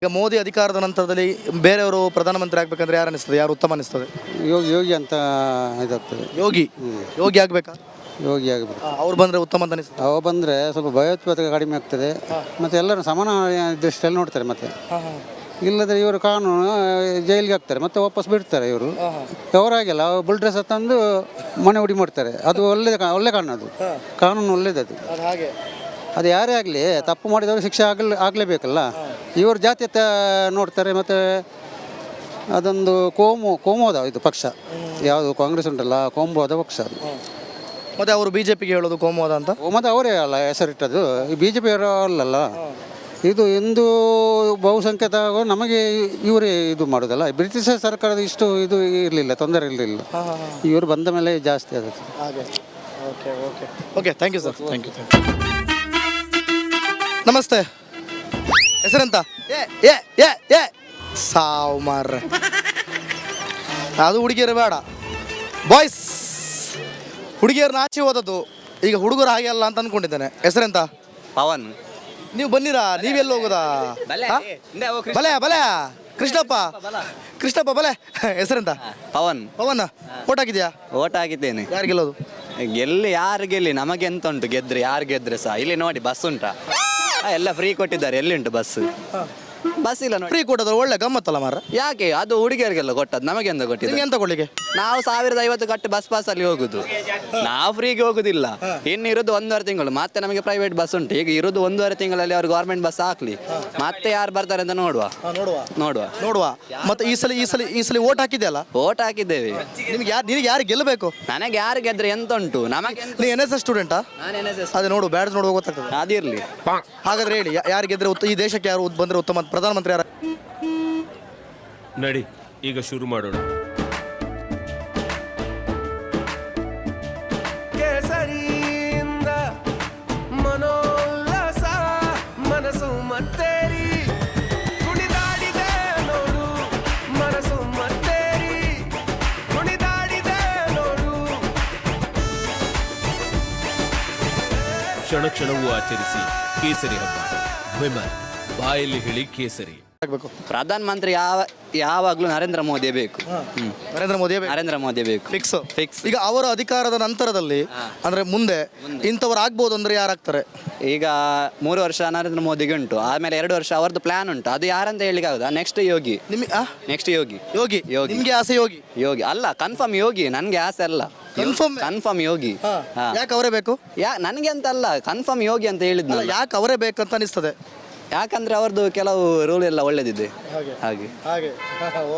ಈಗ ಮೋದಿ ಅಧಿಕಾರದ ನಂತರದಲ್ಲಿ ಬೇರೆಯವರು ಪ್ರಧಾನಮಂತ್ರಿ ಆಗ್ಬೇಕಂದ್ರೆ ಯಾರು ಅನಿಸ್ತದೆ, ಯಾರು ಉತ್ತಮ ಅನಿಸ್ತದೆ? ಯೋಗಿ ಅಂತ ಇದಾಗ್ತದೆ. ಯೋಗಿ ಯೋಗಿ ಆಗ್ಬೇಕಾ? ಯೋಗಿ ಆಗಬೇಕು. ಅವ್ರು ಬಂದ್ರೆ ಉತ್ತಮ ಅಂತ ಅನಿಸ್ತದೆ. ಅವ ಬಂದರೆ ಸ್ವಲ್ಪ ಭಯೋತ್ಪಾದಕ ಕಡಿಮೆ ಆಗ್ತದೆ, ಮತ್ತು ಎಲ್ಲರೂ ಸಮಾನ ದೃಷ್ಟಿಯಲ್ಲಿ ನೋಡ್ತಾರೆ. ಮತ್ತು ಇಲ್ಲದ್ರೆ ಇವರು ಕಾನೂನು ಜೈಲಿಗೆ ಹಾಕ್ತಾರೆ, ಮತ್ತೆ ವಾಪಸ್ ಬಿಡ್ತಾರೆ. ಇವರು ಅವರಾಗಿಲ್ಲ, ಬುಲ್ ಡ್ರೆಸ್ ತಂದು ಮನೆ ಉಡಿ ಮಾಡ್ತಾರೆ. ಅದು ಒಳ್ಳೆ ಕಾನೂನು, ಅದು ಕಾನೂನು ಒಳ್ಳೇದದು. ಹಾಗೆ ಅದು ಯಾರೇ ಆಗಲಿ ತಪ್ಪು ಮಾಡಿದವರು ಶಿಕ್ಷೆ ಆಗಲೇಬೇಕಲ್ಲ. ಇವರು ಜಾತ್ಯತ ನೋಡ್ತಾರೆ. ಮತ್ತು ಅದೊಂದು ಕೋಮುವಾದ ಇದು ಪಕ್ಷ ಯಾವುದು ಕಾಂಗ್ರೆಸ್ ಉಂಟಲ್ಲ, ಕೋಮುವಾದ ಪಕ್ಷ ಅದು. ಮತ್ತೆ ಅವರು ಬಿಜೆಪಿಗೆ ಹೇಳೋದು ಕೋಮುವಾದ ಅಂತ. ಕೋಮುವಾದ ಅವರೇ ಅಲ್ಲ ಹೆಸರಿಟ್ಟದ್ದು, ಈ ಬಿ ಜೆ ಪಿ ಅಲ್ಲಲ್ಲ. ಇದು ಹಿಂದೂ ಬಹುಸಂಖ್ಯಾತ ನಮಗೆ ಇವರೇ ಇದು ಮಾಡೋದಲ್ಲ. ಬ್ರಿಟಿಷ್ ಸರ್ಕಾರದ ಇಷ್ಟು ಇದು ಇರಲಿಲ್ಲ, ತೊಂದರೆ ಇರಲಿಲ್ಲ. ಇವರು ಬಂದ ಮೇಲೆ ಜಾಸ್ತಿ ಆಗುತ್ತೆ. ಹಾಗೆ okay okay okay thank you sir, thank you. ನಮಸ್ತೆ, ಹೆಸರೆಂತ? ಏ ಏ ಏ ಏ ಸಾವು ಮಾರ್ರೆ, ಅದು ಹುಡುಗಿಯರು ಬೇಡ, ಬಾಯ್ಸ್. ಹುಡುಗಿಯರನ್ನ ಆಚೆ ಹೋದದ್ದು, ಈಗ ಹುಡುಗರು ಹಾಗೆ ಅಲ್ಲ ಅಂತ ಅನ್ಕೊಂಡಿದ್ದೇನೆ. ಹೆಸರೆಂತ? ಪವನ್. ನೀವು ಬನ್ನಿರಾ, ನೀವೆಲ್ಲ ಹೋಗೋದಾ? ಬಲೆ ಬಲೆ ಕೃಷ್ಣಪ್ಪ, ಕೃಷ್ಣಪ್ಪ ಬಲೆ. ಹೆಸರೆಂತ? ಪವನ್. ಪವನ್. ಓಟ್ ಹಾಕಿದ್ಯಾ? ಓಟ್ ಹಾಕಿದ್ದೇನೆ. ಯಾರು ಗೆಲ್ಲೋದು? ಗೆಲ್ಲಿ ಯಾರು ಗೆಲ್ಲಿ ನಮಗೆ ಎಂತ ಉಂಟು, ಗೆದ್ರೆ ಯಾರು ಗೆದ್ರೆ ಸಹ. ಇಲ್ಲಿ ನೋಡಿ ಬಸ್ ಉಂಟಾ, ಎಲ್ಲ ಫ್ರೀ ಕೊಟ್ಟಿದ್ದಾರೆ. ಎಲ್ಲಿ ಉಂಟು ಬಸ್? ಬಸ್ ಇಲ್ಲ ನೋಡಿ. ಫ್ರೀ ಕೊಟ್ಟದ್ರು ಒಳ್ಳೆ ಗಮ್ಮತ್ತಲ್ಲ ಮಾರ. ಯಾಕೆ? ಅದು ಹುಡುಗಿಯರಿಗೆಲ್ಲ ಕೊಟ್ಟದ್ದು, ನಮಗೆ ಎಂತ ಕೊಟ್ಟಿದ್ದು? ಎಂತ ಕೊಡ್ಲಿಕ್ಕೆ? ನಾವು 1050 ಕಟ್ಟಿ ಬಸ್ ಅಲ್ಲಿ ಹೋಗುದು. ನಾವು ಫ್ರೀಗೆ ಹೋಗುದಿಲ್ಲ. ಇನ್ನು ಇರೋದು 1.5 ತಿಂಗಳು, ಮತ್ತೆ ನಮಗೆ ಪ್ರೈವೇಟ್ ಬಸ್ ಉಂಟು. ಈಗ ಇರೋದು 1.5 ತಿಂಗಳಲ್ಲಿ ಅವ್ರು ಗೌರ್ಮೆಂಟ್ ಬಸ್ ಹಾಕ್ಲಿ, ಮತ್ತೆ ಯಾರು ಬರ್ತಾರೆ ಅಂತ ನೋಡುವ. ನೋಡುವ. ಮತ್ತೆ ಈ ಸಲ ಓಟ್ ಹಾಕಿದ್ಯಲ್ಲ? ಓಟ್ ಹಾಕಿದ್ದೇವೆ. ನಿನಗೆ ಯಾರು ಗೆಲ್ಲಬೇಕು? ನನಗೆ ಯಾರು ಗೆದ್ರೆ ಎಂತ ಉಂಟು ನಮಗೆ. ನೀ NSS ಸ್ಟೂಡೆಂಟಾ? ನಾನು NSS. ಅದೇ ನೋಡು, ಬ್ಯಾಡ್ಸ್ ನೋಡುವ ಗೊತ್ತಾಗ್ತದೆ. ಅದಿರ್ಲಿ. ಹಾಗಾದ್ರೆ ಹೇಳಿ, ಯಾರು ಗೆದ್ರೆ ಈ ದೇಶಕ್ಕೆ ಯಾರು ಬಂದ್ರೆ ಉತ್ತಮ ಪ್ರಧಾನಮಂತ್ರಿ ಯಾರು? ನಡಿ ಈಗ ಶುರು ಮಾಡೋಣ. ಕೇಸರಿಯಿಂದ ಮನೋಲ್ಲಾಸ ಮನಸ್ಸು ಮತ್ತೇರಿ ಕುಣಿದಾಡಿದೆ ನೋಡು, ಮನಸ್ಸು ಮತ್ತೇರಿ ಕುಣಿದಾಡಿದೆ ನೋಡು. ಕ್ಷಣ ಕ್ಷಣವೂ ಆಚರಿಸಿ ಕೇಸರಿ ಹಬ್ಬ. ವಿಮಲ್ ಬಾಯಲ್ಲಿ ಹೇಳಿ ಕೇಸರಿ. ಪ್ರಧಾನ ಮಂತ್ರಿ ಯಾವಾಗ್ಲೂ ನರೇಂದ್ರ ಮೋದಿ ಬೇಕು. ನರೇಂದ್ರ ಮೋದಿ ಬೇಕು. ಫಿಕ್ಸ್. ಈಗ ಅವರ ಅಧಿಕಾರದ ನಂತರದಲ್ಲಿ ಅಂದ್ರೆ ಮುಂದೆ ಇಂಥವ್ರು ಆಗ್ಬೋದು ಅಂದ್ರೆ ಯಾರಾಗ್ತಾರೆ? ಈಗ 3 ವರ್ಷ ನರೇಂದ್ರ ಮೋದಿಗೆ ಉಂಟು, ಆಮೇಲೆ 2 ವರ್ಷ ಅವರದ್ದು ಪ್ಲಾನ್ ಉಂಟು. ಅದು ಯಾರಂತ ಹೇಳಿಕ್ಕೆ ಆಗುದಾ? ನೆಕ್ಸ್ಟ್ ಯೋಗಿ. ನೆಕ್ಸ್ಟ್ ಯೋಗಿ. ನಿಮ್ಗೆ ಆಸೆ ಯೋಗಿ? ಯೋಗಿ ಅಲ್ಲ, ಕನ್ಫರ್ಮ್ ಯೋಗಿ. ನನ್ಗೆ ಆಸೆ ಅಲ್ಲ, ಕನ್ಫರ್ಮ್ ಯೋಗಿ. ಯಾಕೆ ಅವರೇ ಬೇಕು? ನನ್ಗೆ ಅಂತ ಅಲ್ಲ, ಕನ್ಫರ್ಮ್ ಯೋಗಿ ಅಂತ ಹೇಳಿದ್ನ. ಯಾಕೆ ಅವರೇ ಬೇಕಂತ ಅನಿಸ್ತದೆ? ಯಾಕಂದ್ರೆ ಅವ್ರದ್ದು ಕೆಲವು ರೂಲ್ ಎಲ್ಲ ಒಳ್ಳೇದಿದೆ. ಹಾಗೆ.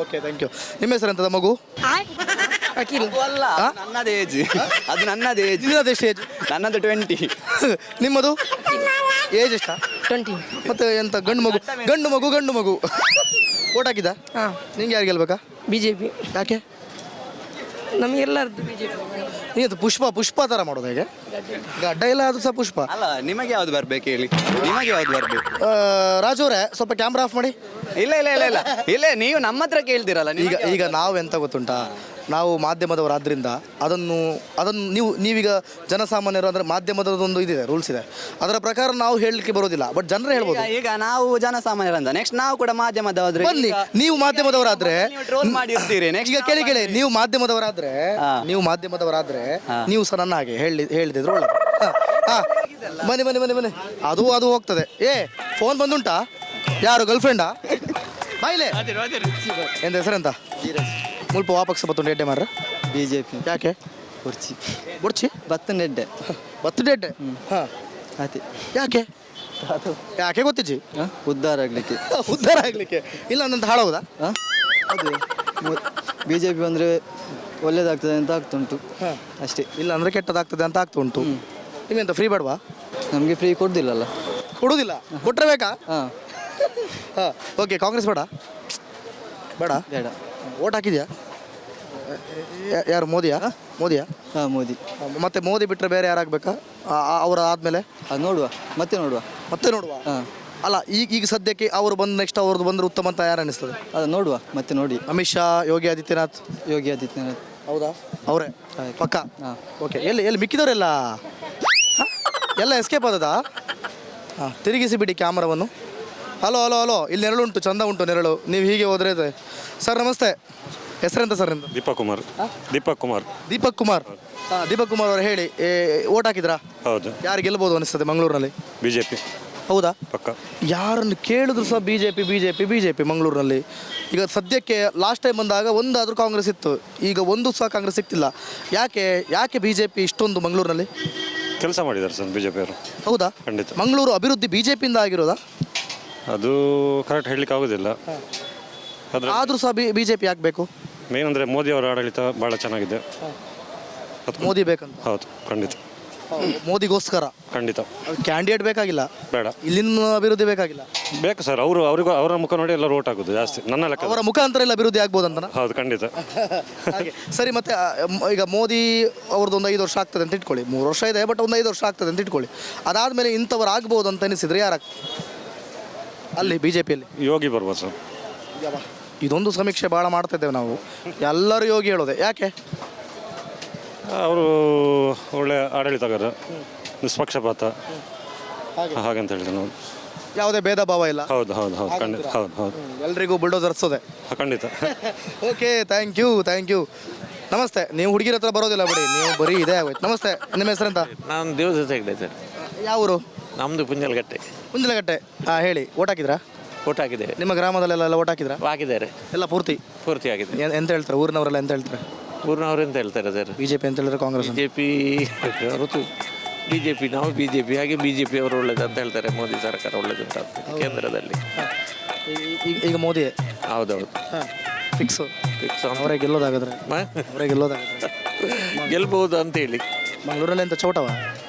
Okay, thank you. ನಿಮ್ಮ ಹೆಸರೆಂತದ ಮಗು? ಅಲ್ಲ, ನನ್ನದೇ ಏಜ್. ಅದು ನನ್ನದೇ ಏಜ್. ಏಜ್? ನನ್ನದು 20. ನಿಮ್ಮದು ಏಜ್ ಎಷ್ಟ? 20. ಮತ್ತೆ ಎಂತ ಗಂಡು ಮಗು ಓಟ್ ಹಾಕಿದ? ನಿಂಗೆ ಯಾರು ಗೆಲ್ಬೇಕಾ? ಬಿಜೆಪಿ. ಯಾಕೆ? ನಮಗೆಲ್ಲರದ್ದು ಬಿಜೆಪಿ. ನೀನು ಪುಷ್ಪ ತರ ಮಾಡೋದು ಹೇಗೆ? ಗಡ್ಡ ಇಲ್ಲ, ಅದು ಸಹ ಪುಷ್ಪ. ಅಲ್ಲ, ನಿಮಗೆ ಯಾವ್ದು ಬರ್ಬೇಕು ಹೇಳಿ? ನಿಮಗೆ ಯಾವ್ದು ಬರ್ಬೇಕು? ರಾಜು ಅವರೇ, ಸ್ವಲ್ಪ ಕ್ಯಾಮ್ರಾ ಆಫ್ ಮಾಡಿ. ಇಲ್ಲ, ನೀವು ನಮ್ಮ ಹತ್ರ ಕೇಳ್ತೀರಲ್ಲ. ಈಗ ನಾವು ಎಂತ ಗೊತ್ತುಂಟಾ, ನಾವು ಮಾಧ್ಯಮದವರಾದ್ರಿಂದ ಅದನ್ನು ನೀವೀಗ ಜನಸಾಮಾನ್ಯರು ಅಂದ್ರೆ ಮಾಧ್ಯಮದೊಂದು ಇದಿದೆ, ರೂಲ್ಸ್ ಇದೆ. ಅದರ ಪ್ರಕಾರ ನಾವು ಹೇಳಲಿಕ್ಕೆ ಬರೋದಿಲ್ಲ, ಬಟ್ ಜನರೇ ಹೇಳ್ಬೋದು. ಈಗ ನಾವು ಜನಸಾಮಾನ್ಯರಂತ, ನೆಕ್ಸ್ಟ್ ನಾವು ಕೂಡ ಮಾಧ್ಯಮದವರಾದ್ರೆ. ಬನ್ನಿ, ನೀವು ಮಾಧ್ಯಮದವರಾದ್ರೆ ಟ್ರೋಲ್ ಮಾಡಿರ್ತೀರಿ. ಈಗ ಕೇಳಿ, ನೀವು ಮಾಧ್ಯಮದವರಾದ್ರೆ ನೀವು ಸಹ ನನ್ನ ಹಾಗೆ ಹೇಳಿದ್ರು ಒಳ್ಳೆ. ಬನ್ನಿ. ಅದು ಹೋಗ್ತದೆ. ಫೋನ್ ಬಂದುಂಟಾ? ಯಾರು ಗರ್ಲ್ಫ್ರೆಂಡಾ? ಬಾಯ್ಲೆ ಎಂತ ಹೆಸರೆಂತ? ಮುಲ್ಪ ವಾಪಸ್ ಬತ್ತುಂಡು ಎಡ್ಡೆ ಮಾರ್ರೆ. BJP. ಯಾಕೆ? ಬುಡ್ಚಿ ಬತ್ತನೆಡ್ಡೆ. ಹಾಂ, ಅದೇ ಯಾಕೆ ಗೊತ್ತಿಜ್ಜಿ? ಉದ್ಧಾರ ಆಗ್ಲಿಕ್ಕೆ. ಇಲ್ಲ ನಂತ ಹಾಳಾಗುದಾ? ಅದೇ BJP ಬಂದರೆ ಒಳ್ಳೇದಾಗ್ತದೆ ಅಂತ ಆಗ್ತುಂಟು ಅಷ್ಟೇ. ಇಲ್ಲ ಅಂದರೆ ಕೆಟ್ಟದಾಗ್ತದೆ ಅಂತ ಆಗ್ತುಂಟು. ನಿಮ್ಮೆಂತ ಫ್ರೀ ಬೇಡವಾ? ನಮಗೆ ಫ್ರೀ ಕೊಡುದಿಲ್ಲ. ಕೊಟ್ಟರೆ ಬೇಕಾ? ಹಾಂ. ಓಕೆ, ಕಾಂಗ್ರೆಸ್ ಬೇಡ. ಓಟ್ ಹಾಕಿದ್ಯಾ? ಯಾರು? ಮೋದಿಯಾ? ಹಾಂ, ಮೋದಿ. ಮತ್ತೆ ಮೋದಿ ಬಿಟ್ಟರೆ ಬೇರೆ ಯಾರಾಗಬೇಕಾ ಅವರ ಆದಮೇಲೆ? ಅದು ಮತ್ತೆ ನೋಡುವ. ಹಾಂ. ಅಲ್ಲ, ಈಗ ಸದ್ಯಕ್ಕೆ ಅವರು ಬಂದು ನೆಕ್ಸ್ಟ್ ಅವ್ರದ್ದು ಬಂದ್ರೆ ಉತ್ತಮ ಅಂತ ಯಾರು ಅನಿಸ್ತದೆ? ಅದು ನೋಡುವ, ಮತ್ತೆ ನೋಡಿ. ಅಮಿತ್ ಶಾ, ಯೋಗಿ ಆದಿತ್ಯನಾಥ್. ಹೌದಾ? ಅವರೇ ಪಕ್ಕ? ಹಾಂ. ಓಕೆ. ಎಲ್ಲಿ ಮಿಕ್ಕಿದವರೆಲ್ಲ ಎಲ್ಲ ಎಸ್ಕೇಪ್ ಆದದಾ? ತಿರುಗಿಸಿ ಬಿಡಿ ಕ್ಯಾಮ್ರಾವನ್ನು. ಹಲೋ ಇಲ್ಲಿ ನೆರಳು ಉಂಟು, ಚಂದ ಉಂಟು ನೆರಳು. ನೀವು ಹೀಗೆ ಹೋದ್ರೆ ಇದೆ. ಸರ್ ನಮಸ್ತೆ, ಹೆಸರೆಂತ ಸರ್ ನಿಮ್ದು? ದೀಪಕ್ ಕುಮಾರ್. ದೀಪಕ್ ಕುಮಾರ್ ಅವರು ಹೇಳಿ, ಓಟ್ ಹಾಕಿದ್ರಾ? ಹೌದು. ಯಾರು ಗೆಲ್ಬೋದು ಅನಿಸ್ತದೆ ಮಂಗಳೂರಿನಲ್ಲಿ? ಬಿಜೆಪಿ ಹೌದಾ? ಪಕ್ಕ. ಯಾರನ್ನು ಕೇಳಿದ್ರು ಸಹ ಬಿಜೆಪಿ ಮಂಗಳೂರಿನಲ್ಲಿ. ಈಗ ಸದ್ಯಕ್ಕೆ ಲಾಸ್ಟ್ ಟೈಮ್ ಬಂದಾಗ ಒಂದಾದರೂ ಕಾಂಗ್ರೆಸ್ ಇತ್ತು, ಈಗ ಒಂದು ಸಹ ಕಾಂಗ್ರೆಸ್ ಸಿಗ್ತಿಲ್ಲ. ಯಾಕೆ ಬಿಜೆಪಿ ಇಷ್ಟೊಂದು ಮಂಗಳೂರಿನಲ್ಲಿ ಕೆಲಸ ಮಾಡಿದ್ದಾರೆ ಸರ್ ಬಿಜೆಪಿ ಅವರು. ಹೌದಾ? ಖಂಡಿತ. ಮಂಗಳೂರು ಅಭಿವೃದ್ಧಿ ಬಿಜೆಪಿಯಿಂದ ಆಗಿರೋದಾ? ಅದು ಕರೆಕ್ಟ್ ಹೇಳಲಿಕ್ಕೆ ಆಗೋದಿಲ್ಲ. ಆದರೂ ಸಹ ಬಿಜೆಪಿ ಆಗಬೇಕು. ಮೇನ್ ಅಂದರೆ ಮೋದಿ ಅವರ ಆಡಳಿತ ಭಾಳ ಚೆನ್ನಾಗಿದೆ. ಮೋದಿ ಬೇಕಂತ? ಹೌದು, ಖಂಡಿತ. ಮೋದಿಗೋಸ್ಕರ ಖಂಡಿತ. ಕ್ಯಾಂಡಿಡೇಟ್ ಬೇಕಾಗಿಲ್ಲ, ಬೇಡ. ಇಲ್ಲಿನ ಅಭಿವೃದ್ಧಿ ಬೇಕಾಗಿಲ್ಲ. ಬೇಕು ಸರ್. ಅವರ ಮುಖ ನೋಡಿ ಎಲ್ಲ ಓಟ್ ಆಗೋದು ಜಾಸ್ತಿ ನನ್ನ ಲೆಕ್ಕ. ಅವರ ಮುಖಾಂತರ ಎಲ್ಲ ಅಭಿವೃದ್ಧಿ ಆಗ್ಬೋದಂತ? ಹೌದು, ಖಂಡಿತ. ಹಾಗೆ ಸರಿ. ಮತ್ತೆ ಈಗ ಮೋದಿ ಅವ್ರದ್ದು ಒಂದು 5 ವರ್ಷ ಆಗ್ತದೆ ಅಂತ ಇಟ್ಕೊಳ್ಳಿ. 3 ವರ್ಷ ಇದೆ, ಬಟ್ ಒಂದು 5 ವರ್ಷ ಆಗ್ತದೆ ಅಂತ ಇಟ್ಕೊಳ್ಳಿ. ಅದಾದಮೇಲೆ ಇಂಥವ್ರು ಆಗ್ಬೋದು ಅಂತ ಅನಿಸಿದ್ರೆ ಯಾರು ಅಲ್ಲಿ ಬಿಜೆಪಿಯಲ್ಲಿ? ಯೋಗಿ ಬರ್ಬೋದು ಸರ್. ಇದೊಂದು ಸಮೀಕ್ಷೆ ಭಾಳ ಮಾಡ್ತಾ ಇದ್ದೇವೆ ನಾವು. ಎಲ್ಲರೂ ಯೋಗಿ ಹೇಳೋದೆ. ಯಾಕೆ? ಅವರು ಒಳ್ಳೆ ಆಡಳಿತಗಾರ, ನಿಷ್ಪಕ್ಷಪಾತ, ಹಾಗಂತ ಹೇಳಿದ್ರು ನಾವು. ಯಾವುದೇ ಭೇದ ಭಾವ ಇಲ್ಲ. ಹೌದು ಖಂಡಿತ. ಹೌದು ಎಲ್ರಿಗೂ ಬುಲ್ಡೋಸರ್ ಹರ್ಸೋದೆ. ಖಂಡಿತ. Okay, thank you. ನಮಸ್ತೆ. ನೀವು ಹುಡುಗಿರ ಹತ್ರ ಬರೋದಿಲ್ಲ ಬಿಡಿ, ನೀವು ಬರೀ ಇದೇ ಆಗೋಯ್ತು. ನಮಸ್ತೆ, ನಿಮ್ಮ ಹೆಸರೆಂತ? ನಾನು ದೇವದ ಹೆಗ್ಡೆ ಸರ್. ಯಾವ ಊರು? ನಮ್ಮದು ಪುಂಜಲಗಟ್ಟೆ. ಹೇಳಿ, ಓಟ್ ಹಾಕಿದ್ರಾ? ಓಟ್ ಹಾಕಿದ್ದೇವೆ. ನಿಮ್ಮ ಗ್ರಾಮದಲ್ಲೆಲ್ಲ ಓಟ್ ಹಾಕಿದ್ರಾ? ಹಾಕಿದ್ದಾರೆ ಎಲ್ಲ ಪೂರ್ತಿ ಆಗಿದೆ. ಎಂತ ಹೇಳ್ತಾರೆ ಊರಿನವರೆಲ್ಲ? ಎಂತ ಹೇಳ್ತಾರೆ ಊರಿನವ್ರು ಎಂತ ಹೇಳ್ತಾರೆ ಸರ್? ಬಿಜೆಪಿ ಅಂತ ಹೇಳಿದ್ರೆ ಕಾಂಗ್ರೆಸ್? ಬಿಜೆಪಿ ನಾವು ಬಿಜೆಪಿ, ಹಾಗೆ ಬಿಜೆಪಿ ಅವರು ಒಳ್ಳೇದು ಅಂತ ಹೇಳ್ತಾರೆ. ಮೋದಿ ಸರ್ಕಾರ ಒಳ್ಳೇದು ಅಂತ ಕೇಂದ್ರದಲ್ಲಿ. ಈಗ ಮೋದಿ? ಹೌದೌದು, ಫಿಕ್ಸ್ ಅವರೇ ಗೆಲ್ಲೋದಾಗದ್ರೆ. ಗೆಲ್ಬಹುದು ಅಂತ ಹೇಳಿ ಮಂಗಳೂರಲ್ಲಿ ಎಂತ ಚೌಟವ?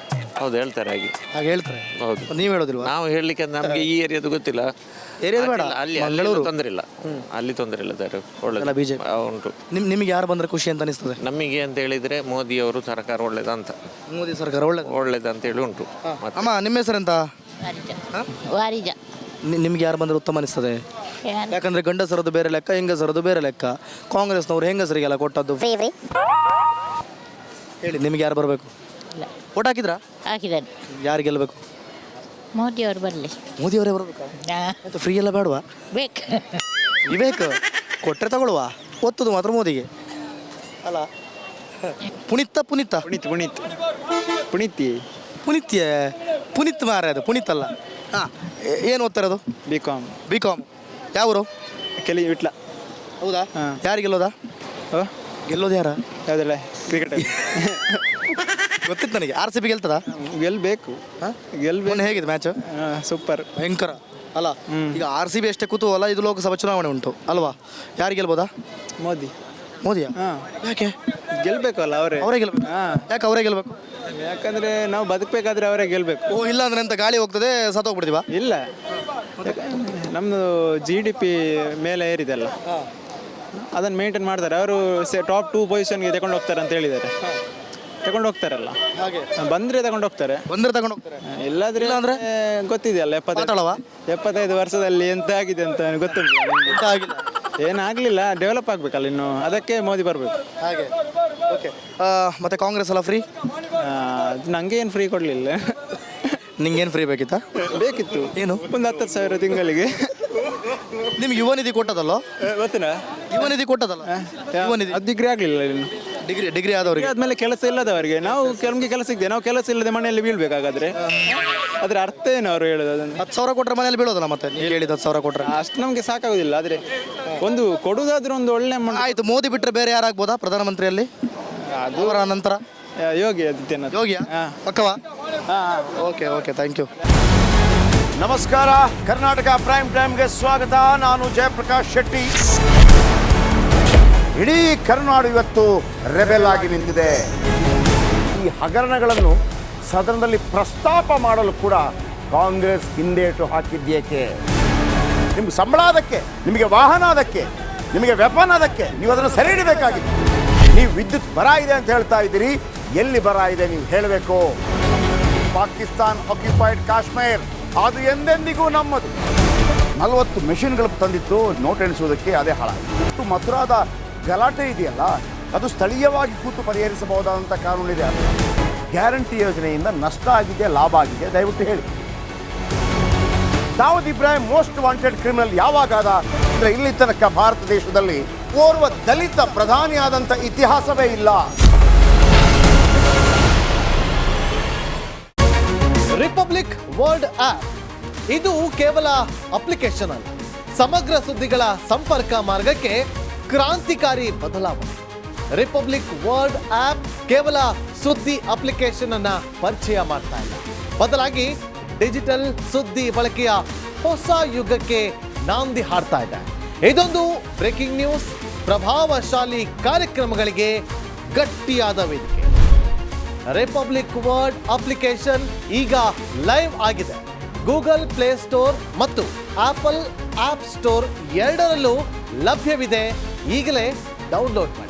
ಹೌದು, ಹೇಳ್ತಾರೆ ಹಾಗೆ ಹೇಳ್ತಾರೆ. ಹೌದು. ನೀವು ಹೇಳೋದಿಲ್ವಾ? ನಾವು ಹೇಳಲಿಕ್ಕೆ ನಮಗೆ ಈ ಏರಿಯಾದು ಗೊತ್ತಿಲ್ಲ. ಏರಿಯಾದ ಬೇಡ, ಅಲ್ಲಿ ತೊಂದರೆ ಇಲ್ಲ. ಅಲ್ಲಿ ತೊಂದರೆ ಇಲ್ಲ ಸರ್, ಒಳ್ಳೆದು ಬಿಜೆಪಿ ಉಂಟು. ನಿಮಗೆ ಯಾರು ಬಂದ್ರೆ ಖುಷಿ ಅಂತ ಅನಿಸ್ತದೆ? ನಮಗೆ ಅಂತ ಹೇಳಿದ್ರೆ ಮೋದಿ ಅವರು ಸರ್ಕಾರ ಒಳ್ಳೇದಂತ. ಮೋದಿ ಸರ್ಕಾರ ಒಳ್ಳೇದಂತ ಹೇಳಿ ಉಂಟು. ಅಮ್ಮ, ನಿಮ್ಮ ಹೆಸರೆಂತ? ವಾರಿಜ. ನಿಮ್ಗೆ ಯಾರು ಬಂದ್ರೆ ಉತ್ತಮ ಅನಿಸ್ತದೆ? ಯಾಕಂದ್ರೆ ಗಂಡಸರದು ಬೇರೆ ಲೆಕ್ಕ, ಹೆಂಗಸರದು ಬೇರೆ ಲೆಕ್ಕ. ಕಾಂಗ್ರೆಸ್ನವರು ಹೆಂಗಸರಿಗೆಲ್ಲ ಕೊಟ್ಟದ್ದು. ಹೇಳಿ, ನಿಮ್ಗೆ ಯಾರು ಬರಬೇಕು? ಓಟ್ ಹಾಕಿದ್ರಾ? ಹಾಕಿದ್ದಾರೆ. ಯಾರು ಗೆಲ್ಲಬೇಕು? ಮೋದಿ ಅವರು ಬರಲಿ. ಮೋದಿಯವರೇ ಬರಬೇಕಾ? ಮತ್ತು ಫ್ರೀ ಎಲ್ಲ ಬೇಡವಾ? ಬೇಕು. ಕೊಟ್ಟರೆ ತಗೊಳ್ಳುವ, ಒತ್ತದು ಮಾತ್ರ ಮೋದಿಗೆ ಅಲ್ಲ. ಪುನೀತ್ ಮಾರ ಅದು ಪುನೀತ್ ಅಲ್ಲ. ಹಾಂ, ಏನು ಓದ್ತಾರದು? B com. ಯಾವರು? ವಿಟ್ಲ. ಹೌದಾ? ಯಾರು ಗೆಲ್ಲೋದಾ? ಗೆಲ್ಲೋದು ಯಾರ? ಯಾವುದಿಲ್ಲ, ಕ್ರಿಕೆಟ್. ಗೊತ್ತಿತ್ತು ನನಗೆ. RCB ಗೆಲ್ತದ? ಗೆಲ್ಬೇಕು. ಹೇಗಿದೆ ಮ್ಯಾಚ್? ಸೂಪರ್, ಭಯಂಕರ ಅಲ್ಲ. ಈಗ RCB ಅಷ್ಟೇ ಕುತೂಹಲ, ಇದು ಲೋಕಸಭಾ ಚುನಾವಣೆ ಉಂಟು ಅಲ್ವಾ? ಯಾರು ಗೆಲ್ಬೋದಾ? ಮೋದಿಯಾ? ಯಾಕೆ ಗೆಲ್ಬೇಕಲ್ಲ ಅವರೇ ಗೆಲ್ಬೇಕು? ಯಾಕೆ ಅವರೇ ಗೆಲ್ಬೇಕು? ಯಾಕಂದ್ರೆ ನಾವು ಬದುಕಬೇಕಾದ್ರೆ ಅವರೇ ಗೆಲ್ಬೇಕು. ಇಲ್ಲ ಅಂದ್ರೆ ಎಂತ ಗಾಳಿ ಹೋಗ್ತದೆ, ಸತ್ತೋಗ್ಬಿಡ್ತೀವ? ಇಲ್ಲ, ನಮ್ಮದು GDP ಮೇಲೆ ಏರಿದೆಲ್ಲ, ಅದನ್ನು ಮೇಂಟೈನ್ ಮಾಡ್ತಾರೆ ಅವರು. ಟಾಪ್ 2 ಪೊಸಿಷನ್ಗೆ ತಗೊಂಡು ಹೋಗ್ತಾರೆ ಅಂತ ಹೇಳಿದ್ದಾರೆ. ತಗೊಂಡು ಹೋಗ್ತಾರಲ್ಲ, ಬಂದ್ರೆ ತಗೊಂಡು ಹೋಗ್ತಾರೆ. ಇಲ್ಲಾದ್ರೆ ಅಂದ್ರೆ ಗೊತ್ತಿದೆಯಲ್ಲ, 75 ವರ್ಷದಲ್ಲಿ ಎಂತ ಆಗಿದೆ ಅಂತ ಗೊತ್ತುಂಟು. ಏನಾಗಲಿಲ್ಲ, ಡೆವಲಪ್ ಆಗಬೇಕಲ್ಲ ಇನ್ನು, ಅದಕ್ಕೆ ಮೋದಿ ಬರಬೇಕು. ಹಾಗೆ. ಓಕೆ. ಮತ್ತೆ ಕಾಂಗ್ರೆಸ್ ಎಲ್ಲ ಫ್ರೀ? ನನಗೆ ಏನು ಫ್ರೀ ಕೊಡಲಿಲ್ಲ. ನಿಂಗೇನು ಫ್ರೀ ಬೇಕಿತ್ತಾ? ಬೇಕಿತ್ತು. ಏನು? ಒಂದು 10,000 ತಿಂಗಳಿಗೆ. ನಿಮ್ಗೆ ಯುವ ನಿಧಿ ಕೊಟ್ಟದಲ್ಲೋ? ಗೊತ್ತಿಲ್ಲ. ಯುವ ನಿಧಿ ಕೊಟ್ಟದಲ್ಲ? ಅದು ಡಿಗ್ರಿ ಆಗಲಿಲ್ಲ ಇನ್ನು. ಡಿಗ್ರಿ ಆದವರಿಗೆ ಆದ್ಮೇಲೆ ಕೆಲಸ ಇಲ್ಲದವರಿಗೆ. ನಾವು ಕೆಲವೊಂದು ಕೆಲಸ ಸಿಗ್ತೇವೆ, ನಾವು ಕೆಲಸ ಇಲ್ಲದೆ ಮನೆಯಲ್ಲಿ ಬೀಳ್ಬೇಕಾಗಾದ್ರೆ ಅದ್ರ ಅರ್ಥ ಏನು ಅವರು ಹೇಳೋದು? ಅದನ್ನು 10,000 ಕೊಟ್ಟರೆ ಮನೇಲಿ ಬೀಳೋದಲ್ಲ? ಮತ್ತೆ ನೀವು ಹೇಳಿದ 10,000 ಕೊಟ್ಟರೆ ಅಷ್ಟು ನಮಗೆ ಸಾಕಾಗೋದಿಲ್ಲ. ಆದರೆ ಒಂದು ಕೊಡುವುದಾದ್ರೂ ಒಂದು ಒಳ್ಳೆ ಆಯ್ತು. ಮೋದಿ ಬಿಟ್ಟರೆ ಬೇರೆ ಯಾರಾಗ್ಬೋದಾ ಪ್ರಧಾನಮಂತ್ರಿಯಲ್ಲಿ? ಅವರ ನಂತರ ಯೋಗಿ ಆದಿತ್ಯನಾಥ್. ಯೋಗಿಯಾ? ಪಕ್ಕವಾ? Okay, thank you. ನಮಸ್ಕಾರ, ಕರ್ನಾಟಕ ಪ್ರೈಮ್ ಟೈಮ್ಗೆ ಸ್ವಾಗತ. ನಾನು ಜಯಪ್ರಕಾಶ್ ಶೆಟ್ಟಿ. ಇಡೀ ಕರ್ನಾಡು ಇವತ್ತು ರೆಬೆಲ್ ಆಗಿ ನಿಂತಿದೆ. ಈ ಹಗರಣಗಳನ್ನು ಸದನದಲ್ಲಿ ಪ್ರಸ್ತಾಪ ಮಾಡಲು ಕೂಡ ಕಾಂಗ್ರೆಸ್ ಹಿಂದೇಟು ಹಾಕಿದ್ದೇಕೆ? ನಿಮ್ಗೆ ಸಂಬಳ ಅದಕ್ಕೆ, ನಿಮಗೆ ವಾಹನ ಅದಕ್ಕೆ, ನಿಮಗೆ ವೆಪನ್ ಅದಕ್ಕೆ, ನೀವು ಅದನ್ನು ಸೆರೆ ಹಿಡಿಬೇಕಾಗಿತ್ತು. ನೀವು ವಿದ್ಯುತ್ ಬರ ಇದೆ ಅಂತ ಹೇಳ್ತಾ ಇದ್ದೀರಿ, ಎಲ್ಲಿ ಬರ ಇದೆ ನೀವು ಹೇಳಬೇಕು. ಪಾಕಿಸ್ತಾನ್ ಆಕ್ಯುಪೈಡ್ ಕಾಶ್ಮೀರ್ ಅದು ಎಂದೆಂದಿಗೂ ನಮ್ಮದು. 40 ಮೆಷಿನ್ಗಳು ತಂದಿತ್ತು ನೋಟ್ ಎಣಿಸುವುದಕ್ಕೆ, ಅದೇ ಹಾಳಾಯಿತು. ಮಥುರಾದ ಗಲಾಟೆ ಇದೆಯಲ್ಲ, ಅದು ಸ್ಥಳೀಯವಾಗಿ ಕೂತು ಪರಿಹರಿಸಬಹುದಾದಂಥ ಕಾನೂನಿದೆ. ಗ್ಯಾರಂಟಿ ಯೋಜನೆಯಿಂದ ನಷ್ಟ ಆಗಿದೆ, ಲಾಭ ಆಗಿದೆ, ದಯವಿಟ್ಟು ಹೇಳಿ. Dawood Ibrahim most wanted criminal ಯಾವಾಗಾದ ಅಂದ್ರೆ ಇಲ್ಲಿ ತನಕ ಭಾರತ ದೇಶದಲ್ಲಿ ಓರ್ವ ದಲಿತ ಪ್ರಧಾನಿಯಾದಂಥ ಇತಿಹಾಸವೇ ಇಲ್ಲ. ರಿಪಬ್ಲಿಕ್ ವರ್ಲ್ಡ್ ಆಪ್ ಇದು ಕೇವಲ ಅಪ್ಲಿಕೇಶನ್ ಅಲ್ಲ, ಸಮಗ್ರ ಸುದ್ದಿಗಳ ಸಂಪರ್ಕ ಮಾರ್ಗಕ್ಕೆ ಕ್ರಾಂತಿಕಾರಿ ಬದಲಾವಣೆ. ರಿಪಬ್ಲಿಕ್ ವರ್ಲ್ಡ್ ಆಪ್ ಕೇವಲ ಸುದ್ದಿ ಅಪ್ಲಿಕೇಶನ್ ಅನ್ನ ಪರಿಚಯ ಮಾಡ್ತಾ ಇಲ್ಲ, ಬದಲಾಗಿ ಡಿಜಿಟಲ್ ಸುದ್ದಿ ಬಳಕೆಯ ಹೊಸ ಯುಗಕ್ಕೆ ನಾಂದಿ ಹಾಡ್ತಾ ಇದೆ. ಇದೊಂದು ಬ್ರೇಕಿಂಗ್ ನ್ಯೂಸ್, ಪ್ರಭಾವಶಾಲಿ ಕಾರ್ಯಕ್ರಮಗಳಿಗೆ ಗಟ್ಟಿಯಾದ ವೇದಿಕೆ. ರಿಪಬ್ಲಿಕ್ ವರ್ಲ್ಡ್ ಅಪ್ಲಿಕೇಶನ್ ಈಗ ಲೈವ್ ಆಗಿದೆ. ಗೂಗಲ್ ಪ್ಲೇ ಸ್ಟೋರ್ ಮತ್ತು ಆಪಲ್ ಆಪ್ ಸ್ಟೋರ್ ಎರಡರಲ್ಲೂ ಲಭ್ಯವಿದೆ. ಈಗಲೇ ಡೌನ್ಲೋಡ್ ಮಾಡಿ.